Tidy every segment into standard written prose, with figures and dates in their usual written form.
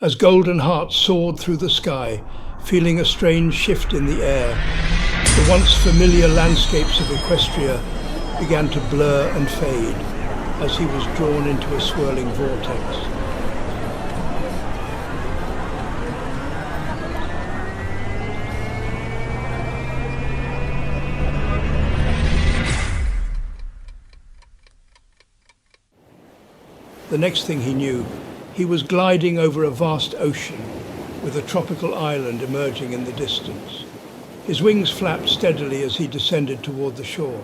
As Golden Heart soared through the sky, feeling a strange shift in the air, the once familiar landscapes of Equestria began to blur and fade as he was drawn into a swirling vortex. The next thing he knew, he was gliding over a vast ocean, with a tropical island emerging in the distance. His wings flapped steadily as he descended toward the shore.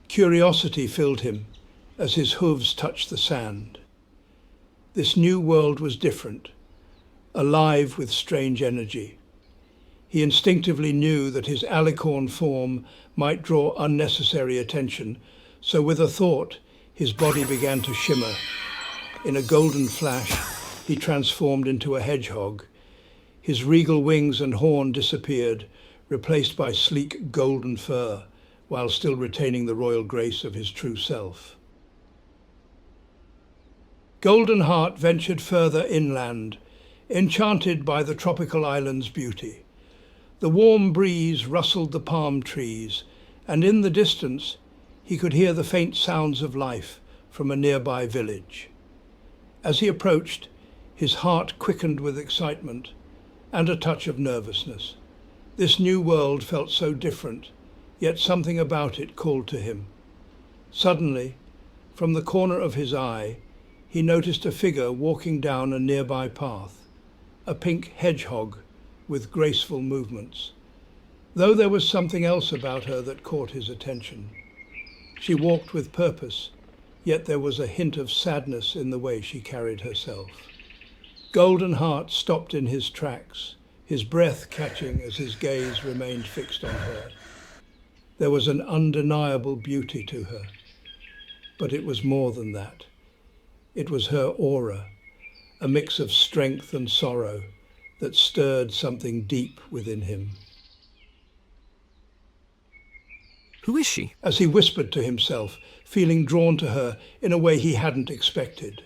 Curiosity filled him as his hooves touched the sand. This new world was different, alive with strange energy. He instinctively knew that his alicorn form might draw unnecessary attention, so with a thought, his body began to shimmer. In a golden flash, he transformed into a hedgehog. His regal wings and horn disappeared, replaced by sleek golden fur, while still retaining the royal grace of his true self. Golden Heart ventured further inland, enchanted by the tropical island's beauty. The warm breeze rustled the palm trees, and in the distance, he could hear the faint sounds of life from a nearby village. As he approached, his heart quickened with excitement and a touch of nervousness. This new world felt so different, yet something about it called to him. Suddenly, from the corner of his eye, he noticed a figure walking down a nearby path, a pink hedgehog with graceful movements. Though there was something else about her that caught his attention. She walked with purpose, yet there was a hint of sadness in the way she carried herself. Golden Heart stopped in his tracks, his breath catching as his gaze remained fixed on her. There was an undeniable beauty to her, but it was more than that. It was her aura, a mix of strength and sorrow that stirred something deep within him. Who is she? As he whispered to himself, feeling drawn to her in a way he hadn't expected.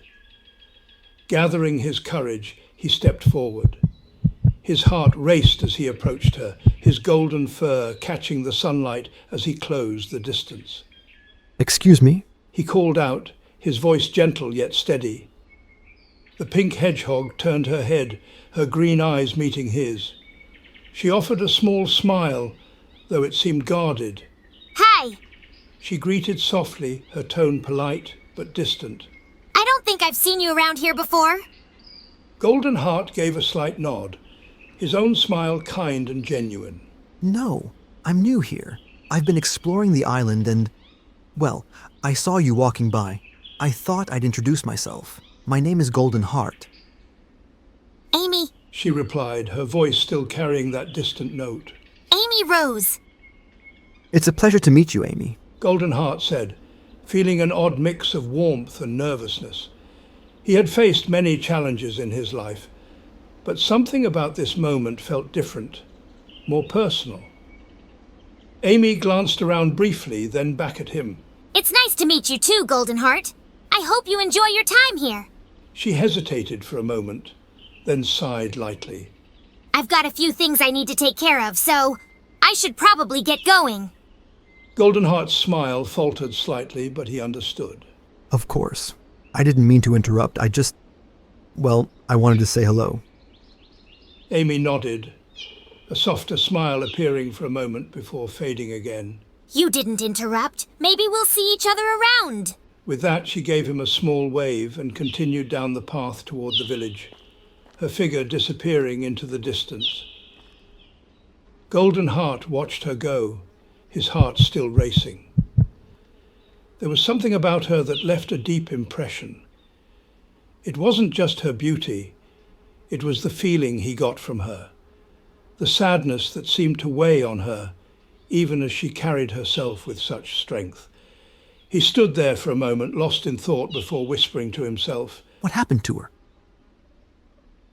Gathering his courage, he stepped forward. His heart raced as he approached her, his golden fur catching the sunlight as he closed the distance. Excuse me? He called out, his voice gentle yet steady. The pink hedgehog turned her head, her green eyes meeting his. She offered a small smile, though it seemed guarded. Hi! She greeted softly, her tone polite but distant. I don't think I've seen you around here before. Golden Heart gave a slight nod, his own smile kind and genuine. No, I'm new here. I've been exploring the island and, well, I saw you walking by. I thought I'd introduce myself. My name is Golden Heart. Amy. She replied, her voice still carrying that distant note. Amy Rose. It's a pleasure to meet you, Amy. Golden Heart said, feeling an odd mix of warmth and nervousness. He had faced many challenges in his life, but something about this moment felt different, more personal. Amy glanced around briefly, then back at him. It's nice to meet you too, Golden Heart. I hope you enjoy your time here. She hesitated for a moment, then sighed lightly. I've got a few things I need to take care of, so I should probably get going. Golden Heart's smile faltered slightly, but he understood. Of course. I didn't mean to interrupt. I wanted to say hello. Amy nodded, a softer smile appearing for a moment before fading again. You didn't interrupt. Maybe we'll see each other around. With that, she gave him a small wave and continued down the path toward the village, her figure disappearing into the distance. Golden Heart watched her go, his heart still racing. There was something about her that left a deep impression. It wasn't just her beauty, it was the feeling he got from her, the sadness that seemed to weigh on her, even as she carried herself with such strength. He stood there for a moment, lost in thought, before whispering to himself. What happened to her?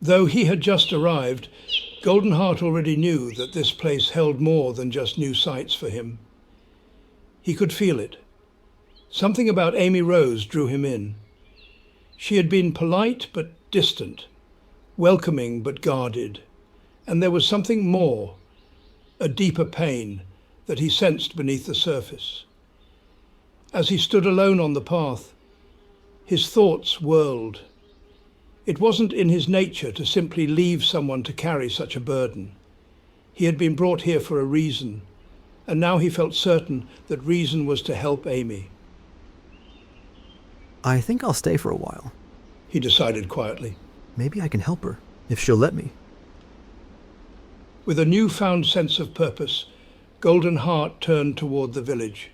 Though he had just arrived, Golden Heart already knew that this place held more than just new sights for him. He could feel it. Something about Amy Rose drew him in. She had been polite but distant, welcoming but guarded, and there was something more, a deeper pain, that he sensed beneath the surface. As he stood alone on the path, his thoughts whirled. It wasn't in his nature to simply leave someone to carry such a burden. He had been brought here for a reason, and now he felt certain that reason was to help Amy. I think I'll stay for a while. He decided quietly. Maybe I can help her, if she'll let me. With a newfound sense of purpose, Golden Heart turned toward the village.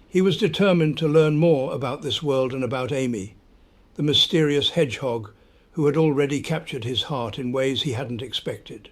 He was determined to learn more about this world and about Amy, the mysterious hedgehog who had already captured his heart in ways he hadn't expected.